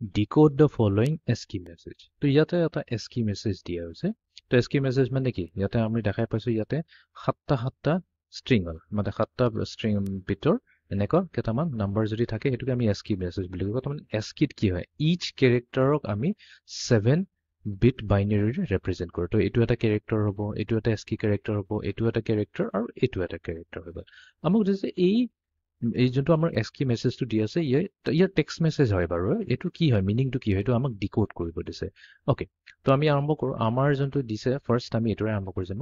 decode the following ASCII message. তো ইয়াতে এটা ASCII message দিয়া হৈছে। তো ASCII message মানে কি? ইয়াতে আমি দেখাই পাইছো ইয়াতে সাতটা string মানে সাতটা string bitor এনেকুৱা কেইটামান নাম্বাৰ যদি থাকে হেতুকে আমি ASCII message বুলি কওঁ। তাৰমানে ASCII কি হয়? Each characterক আমি 7 bit binary represent কৰো। তো এটো এটা character হ'ব, এটো এটা ASCII character হ'ব, এটো এটা character আৰু এটো এটা character হ'ব। আমাক দিছে এই যোনটো আমাৰ ASCII মেছেজটো দি আছে ইয়াৰ টেক্সট মেছেজ হয় বাৰু এটো কি হয় মিনিংটো কি হয় এটো আমাক ডিকোড কৰিব দিছে ওকে তো আমি আৰম্ভ কৰো আমাৰ যোনটো দিছে ফাৰ্স্ট আমি এটোৰে আৰম্ভ কৰি যাম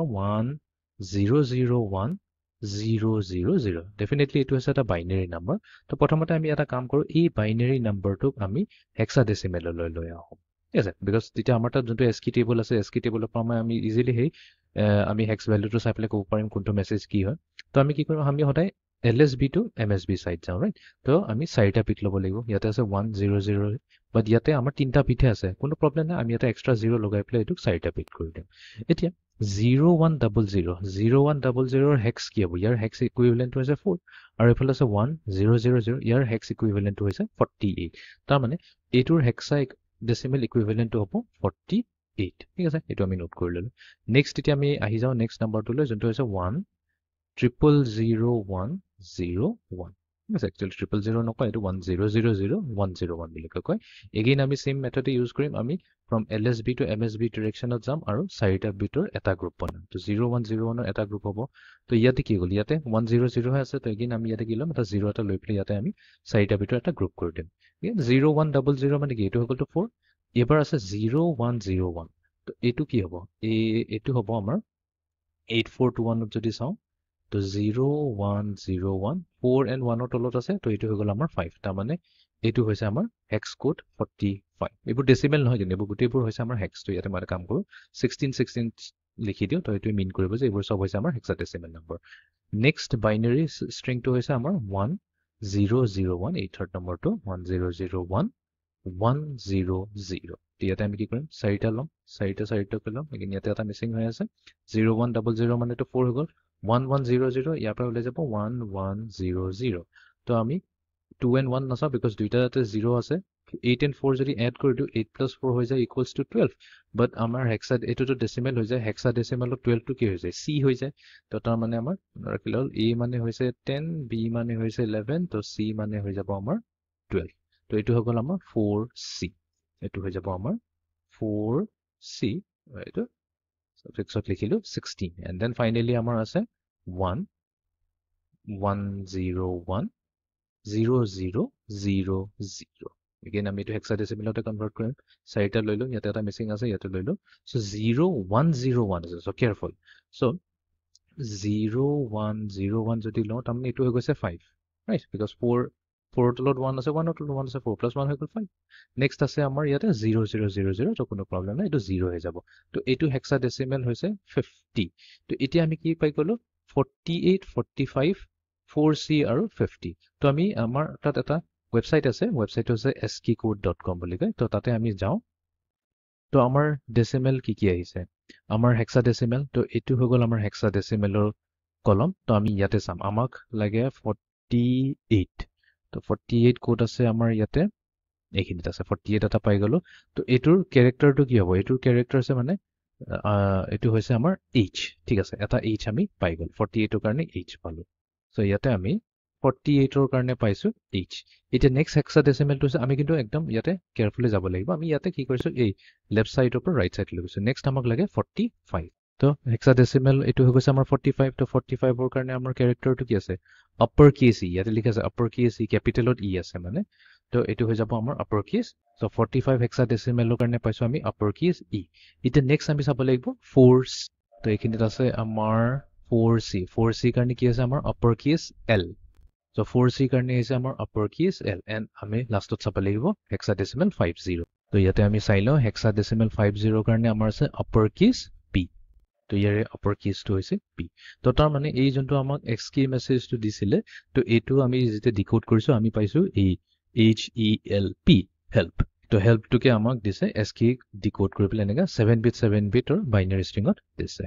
100100 ডেফিনেটলি এটো আছে এটা বাইনাৰী নাম্বাৰ তো প্ৰথমতে আমি এটা কাম কৰো এই বাইনাৰী নাম্বাৰটোক আমি হেক্সাডেসিমেললৈ লৈ আহো ঠিক আছে বিকজ তেতিয়া আমাৰ তাত যোনটো ASCII টেবল আছে ASCII টেবলৰ পৰা আমি ইজিলি হেই আমি হেক্স ভ্যালুটো চাই পেলাই ক'ব পাৰিম কোনটো মেছেজ কি হয় তো আমি কি কৰিম আমি সদায় LSB to MSB side যাওঁ right তো আমি চাৰিটা পিট ল'ব লাগিব ইয়াতে আছে 100 বাট ইয়াতে আমাৰ তিনটা পিটে আছে কোনো প্ৰবলেম নাই আমি ইয়াতে এক্সট্ৰা 0 লগাই পেলাই এটোক চাৰিটা পিট কৰি দিম এতিয়া 0100 ৰ হেক্স কি হ'ব ইয়াৰ হেক্স ইকুইভ্যালেন্ট হৈছে 4 আৰু এফালে আছে 1000 ইয়াৰ হেক্স ইকুইভ্যালেন্ট হৈছে 48 তাৰ মানে এটোৰ হেক্সা ডেসিমেল ইকুইভ্যালেন্ট হ'ব 48 ঠিক আছে এটো আমি নোট কৰি ললো নেক্সট এতিয়া আমি আহি যাওঁ নেক্সট নাম্বাৰটোলৈ যোনটো হৈছে 1000101 yes actually 000 নকয় এটো 1000101 বুলি কয় এগেইন আমি সেম মেথড ইউজ কৰিম আমি from LSB to MSB directionত যাম আৰু চাৰিটা বিটৰ এটা গ্ৰুপ বনাম তো 0101 ৰ এটা গ্ৰুপ হ'ব তো ইয়াতে কি গল ইয়াতে 100 হৈ আছে তো এগেইন আমি ইয়াতে কি লম এটা 0 এটা লৈ পেলাই ইয়াতে আমি চাৰিটা বিটৰ এটা গ্ৰুপ কৰি দিম 0100 মানে কি এটো হ'ল তো 4 এবাৰ আছে 0101 তো এটো কি হ'ব এটো হ'ব আমাৰ 8421 যদি চাওঁ তো 0101 4 and 1 তলত আছে তো এটো হৈ গল আমাৰ 5 তাৰ মানে এটো হৈছে আমাৰ হেক্স কোড 45 এবোৰ ডেসিমেল নহয় কিন্তু এবোৰ গুটেবোৰ হৈছে আমাৰ হেক্স তো ইয়াতে মই কাম কৰো 16 লিখি দিও তো এটো মিন কৰিব যে এবোৰ সব হৈছে আমাৰ হেক্সাডেসিমেল নম্বৰ নেক্সট বাইনাৰী স্ট্ৰিংটো হৈছে আমাৰ 1001 এই থাৰ্ড নম্বৰটো 1001 100 ইয়াতে আমি কি কৰিম চাৰিটা লম চাৰিটা লম এগিন ইয়াতে এটা মিসিং হৈ আছে 0100 মানে তো 4 হৈ গল 1100 ইয়াৰ পৰা ওলাই যাব 1100 তো আমি 2 and 1 নাচাও বিকজ দুইটাতে 0 আছে 8 and 4 যদি এড কৰি দিও 8 plus 4 হৈ যায় ইকুৱেলস টু 12 বাট আমাৰ হেক্সা এটোটো ডেসিমেল হৈ যায় হেক্সা ডেসিমেলত 12 টো কি হৈ যায় c হৈ যায় তো তাৰ মানে আমাৰ ৰাখিলল a মানে হৈছে 10 b মানে হৈছে 11 তো c মানে হৈ যাব আমাৰ 12 তো এটো হৈ গল আমাৰ 4c এটো হৈ যাব আমাৰ 4c এটো suffixত লিখিলো 16 and then finally আমাৰ আছে 1010000 again আমি এটো হেক্সাডেসিমেলতে কনভাৰ্ট কৰিম চাৰিটা লৈলো ইয়াতে এটা মিসিং আছে ইয়াতে লৈলো সো 0101 আছে সো কেয়াৰফুল সো 0101 যদি লও তাৰমানে এটো হৈ গৈছে 5 ৰাইট বিকজ 4 তলত 1 আছে 1 তলত 1 আছে 4 plus 1 হৈ গল 5 নেক্সট আছে আমাৰ ইয়াতে 0000 তো কোনো প্ৰবলেম নাই এটো 0 হৈ যাব তো এটো হেক্সাডেসিমেল হৈছে 50 তো এতিয়া আমি কি পাই গলো 48 45 4c আৰু 50 তো আমি আমাৰ তাত এটা ওয়েবসাইট আছে ওয়েবসাইট হৈছে asciicode.com বুলি কয় তো তাতে আমি যাও তো আমাৰ ডেসিমেল কি আহিছে আমাৰ হেক্সাডেসিমেল তো এটো হৈ গল আমাৰ হেক্সাডেসিমেলৰ কলম তো আমি ইয়াতে চাম আমাক লাগে 48 তো 48 কোড আছে আমাৰ ইয়াতে এইখিনিত আছে 48 এটা পাই গলো তো এটোৰ ক্যাৰেক্টাৰটো কি হ'ব এটোৰ ক্যাৰেক্টাৰ আছে মানে এটো হৈছে আমাৰ h ঠিক আছে এটা h আমি পাই গল 48 ৰ কাৰণে h পালো সো ইয়াতে আমি 48 ৰ কাৰণে পাইছো h এটা নেক্সট হেক্সাডেসিমেলটো আছে আমি কিন্তু একদম ইয়াতে কেয়াৰফুলি যাব লাগিব আমি ইয়াতে কি কৰিছো এই লেফট সাইডৰ পৰা ৰাইট সাইড লৈ গৈছো নেক্সট আমাক লাগে 45 তো হেক্সাডেসিমেল এটো হৈ গৈছে আমাৰ 45 তো 45 ৰ কাৰণে আমাৰ ক্যাৰেক্টাৰটো কি আছে আপাৰ কেস ই ইয়াতে লিখা আছে আপাৰ কেস ই ক্যাপিটেলত ই আছে মানে তো এটো হৈ যাব আমাৰ আপাৰ কেস সো 45 হেক্সাডেসিমেলৰ কাৰণে পাইছো আমি আপাৰ কেস ই এটা নেক্সট আমি চাব লাগিব 4 তো এইখিনিত আছে আমাৰ 4c কাৰণে কি আছে আমাৰ upper case l so 4c কাৰণে আছে আমাৰ আপাৰ কেস l এন্ড আমি লাষ্টত চাব লাগিব হেক্সাডেসিমেল 50 তো ইয়াতে আমি চাইলো হেক্সাডেসিমেল 50 কাৰণে আমাৰ আছে আপাৰ কেস p তো ইয়াৰে আপাৰ কেসটো হৈছে p তো তাৰ মানে এই যোনটো আমাক ASCII মেছেজটো দিছিলে তো এটো আমি যেতে ডিকোড কৰিছো আমি পাইছো এই help তো help টোকে আমাক দিছে ASCII ডিকোড কৰি পেলাই এনেকা 7 বিট or বাইনাৰী ষ্ট্ৰিংত দিছে